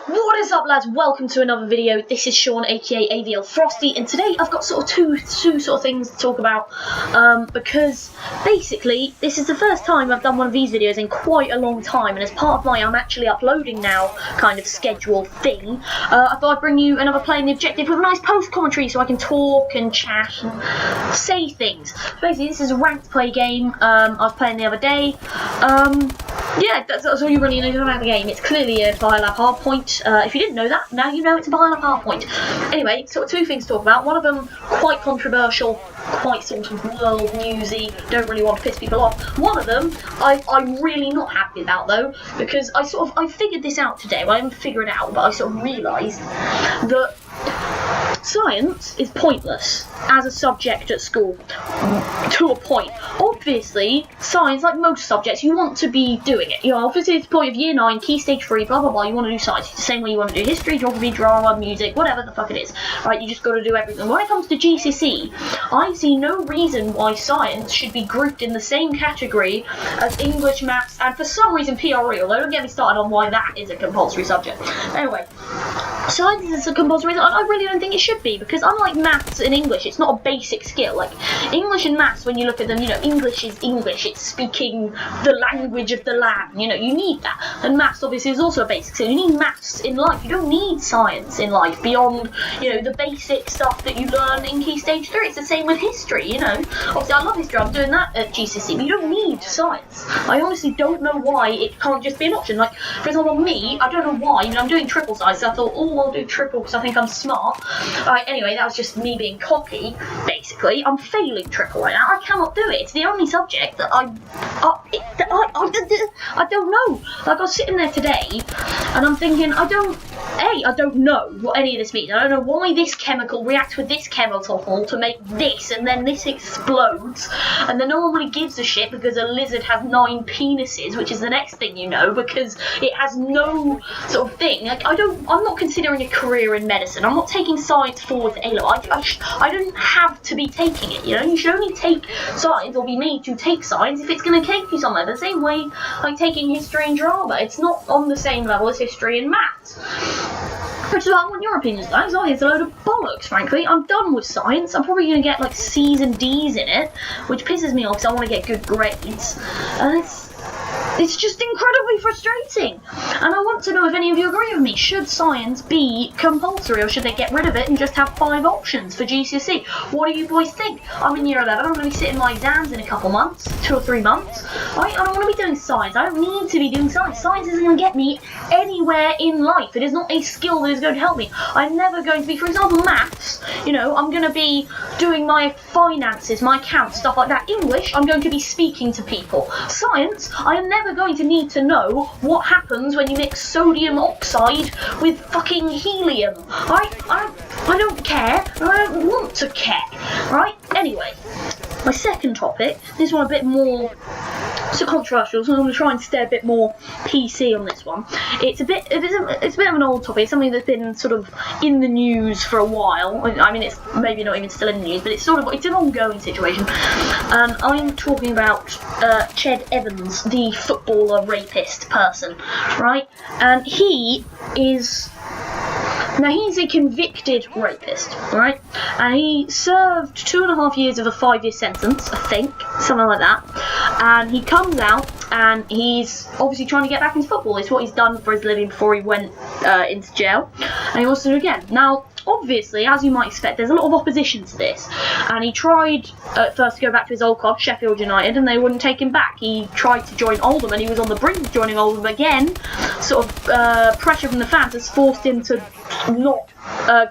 What is up, lads? Welcome to another video. This is Sean, aka AVL Frosty, and today I've got sort of two sort of things to talk about, because basically this is the first time I've done one of these videos in quite a long time, and as part of my I'm actually uploading now kind of schedule thing, I thought I'd bring you another Playing the Objective with a nice post commentary so I can talk and chat and say things. Basically, this is a ranked play game. I was playing the other day. Yeah, that's all you really know about the game. It's clearly a Biolab hardpoint. If you didn't know that, now you know it's a Biolab hardpoint. Anyway, sort of two things to talk about. One of them quite controversial, quite sort of world newsy, don't really want to piss people off. One of them I'm really not happy about though, because I figured this out today. Well, I didn't figure it out, but I sort of realised that science is pointless as a subject at school, to a point. Obviously, science, like most subjects, you want to be doing it. You know, obviously it's the point of year 9, key stage 3, blah blah blah, you want to do science. It's the same way you want to do history, geography, drama, music, whatever the fuck it is. Right, you just got to do everything. When it comes to GCSE, I see no reason why science should be grouped in the same category as English, maths, and for some reason PRE, although don't get me started on why that is a compulsory subject. Anyway, science is a compulsory. I really don't think it should be, because unlike maths and English, it's not a basic skill. Like English and maths, when you look at them, you know, English is English, it's speaking the language of the land, you know, you need that. And maths obviously is also a basic skill. You need maths in life. You don't need science in life beyond, you know, the basic stuff that you learn in key stage 3. It's the same with history, you know. Obviously I love history, I'm doing that at GCSE, but you don't need science. I honestly don't know why it can't just be an option. Like, for example, me, I don't know why, you know, I'm doing triple science, so I thought, oh, I'll do triple because I think I'm smart. Right, anyway, that was just me being cocky, basically. I'm failing triple right now. I cannot do it. It's the only subject that I don't know. Like, I was sitting there today, and I'm thinking, I don't know what any of this means. I don't know why this chemical reacts with this chemical to make this, and then this explodes, and then no one really gives a shit because a lizard has 9 penises, which is the next thing you know, because it has no sort of thing. Like, I'm not considering a career in medicine. I'm not taking science forward to A-level. I don't have to be taking it, you know. You should only take science, or be made to take science, if it's going to take you somewhere. The same way like taking history and drama. It's not on the same level as history and maths. Which is why I want your opinions, guys. I think it's a load of bollocks, frankly. I'm done with science. I'm probably going to get like C's and D's in it, which pisses me off because I want to get good grades. And it's just incredibly frustrating. And I want to know if any of you agree with me. Should science be compulsory, or should they get rid of it and just have 5 options for GCSE? What do you boys think? I'm in year 11. I'm going to be sitting my exams in a couple months, 2 or 3 months. I don't want to be doing science. I don't need to be doing science. Science isn't going to get me anywhere in life. It is not a skill that is going to help me. I'm never going to be, for example, maths. You know, I'm going to be doing my finances, my accounts, stuff like that. English, I'm going to be speaking to people. Science, I am never going to need to know what happens when you mix sodium oxide with fucking helium. I don't care. I don't want to care. Right? Anyway, my second topic, this one a bit more controversial, so I'm going to try and stay a bit more PC on this one. It's a bit of an old topic, something that's been sort of in the news for a while. I mean, it's maybe not even still in the news, but it's an ongoing situation. And I'm talking about Ched Evans, the footballer rapist person, right? And he's a convicted rapist, right? And he served 2.5 years of a 5-year sentence, I think, something like that. And he comes out, and he's obviously trying to get back into football. It's what he's done for his living before he went into jail, and he wants to do it again. Now, obviously, as you might expect, there's a lot of opposition to this, and he tried at first to go back to his old club, Sheffield United, and they wouldn't take him back. He tried to join Oldham, and he was on the brink of joining Oldham again. Sort of pressure from the fans has forced him to not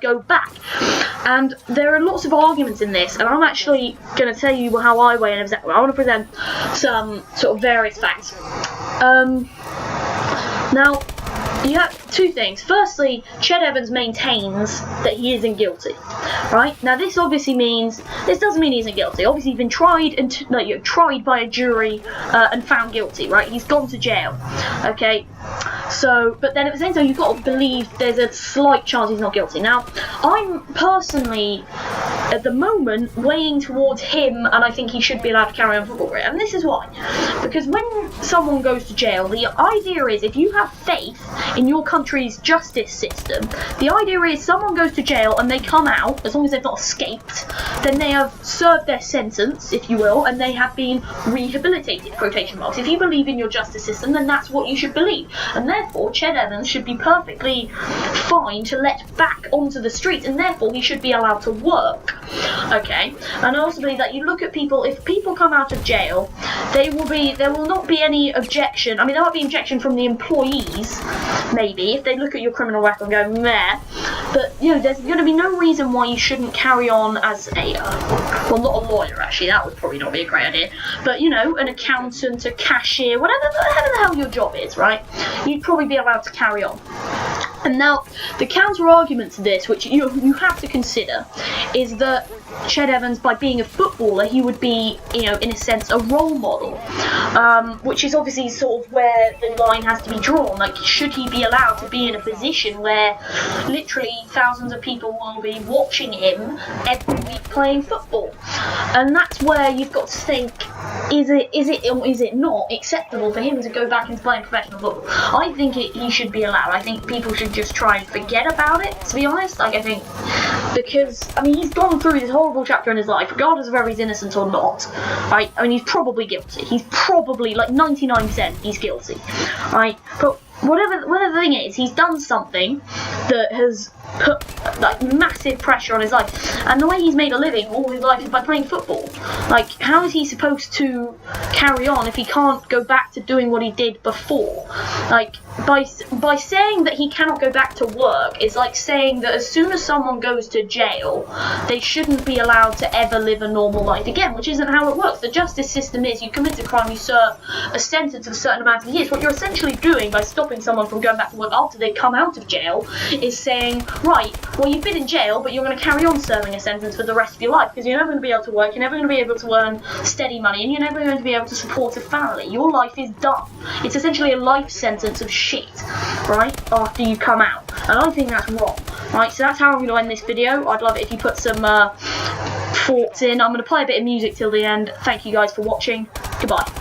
go back. And there are lots of arguments in this, and I'm actually going to tell you how I weigh in. I want to present some sort of various facts. Now, you have 2 things. Firstly, Ched Evans maintains that he isn't guilty, right? Now, this doesn't mean he isn't guilty. Obviously, he's been tried and tried by a jury and found guilty, right? He's gone to jail, okay? So, but then at the same time, you've got to believe there's a slight chance he's not guilty. Now, I'm personally at the moment weighing towards him, and I think he should be allowed to carry on football career. And this is why. Because when someone goes to jail, the idea is if you have faith in your country's justice system, the idea is someone goes to jail and they come out, as long as they've not escaped, then they have served their sentence, if you will, and they have been rehabilitated, quotation marks. If you believe in your justice system, then that's what you should believe. And therefore, Ched Evans should be perfectly fine to let back onto the streets, and therefore he should be allowed to work. Okay? And I also believe that you look at people, if people come out of jail, there will not be any objection. I mean, there might be objection from the employees, maybe, if they look at your criminal record and go, meh. But, you know, there's going to be no reason why you shouldn't carry on as a, well, not a lawyer, actually, that would probably not be a great idea, but, you know, an accountant, a cashier, whatever the hell your job is, right? You'd probably be allowed to carry on. And now, the counter-argument to this, which you have to consider, is that Ched Evans, by being a footballer, he would be, you know, in a sense, a role model, which is obviously sort of where the line has to be drawn. Like, should he be allowed to be in a position where literally thousands of people will be watching him every week playing football? And that's where you've got to think, is it not acceptable for him to go back into playing professional football? I think he should be allowed. I think people should just try and forget about it, to be honest. Like, I think, because, I mean, he's gone through this horrible chapter in his life, regardless of whether he's innocent or not, right? I mean, he's probably guilty. He's probably, like, 99% he's guilty, right? But whatever the thing is, he's done something that has put, like, massive pressure on his life. And the way he's made a living all his life is by playing football. Like, how is he supposed to carry on if he can't go back to doing what he did before? Like, by saying that he cannot go back to work is like saying that as soon as someone goes to jail, they shouldn't be allowed to ever live a normal life again, which isn't how it works. The justice system is, you commit a crime, you serve a sentence of a certain amount of years. What you're essentially doing by stopping someone from going back to work after they come out of jail is saying, right, well, you've been in jail, but you're going to carry on serving a sentence for the rest of your life, because you're never going to be able to work, you're never going to be able to earn steady money, and you're never going to be able to support a family. Your life is done. It's essentially a life sentence of shit, right, after you come out. And I think that's wrong, right? So that's how I'm going to end this video. I'd love it if you put some thoughts in. I'm going to play a bit of music till the end. Thank you guys for watching. Goodbye.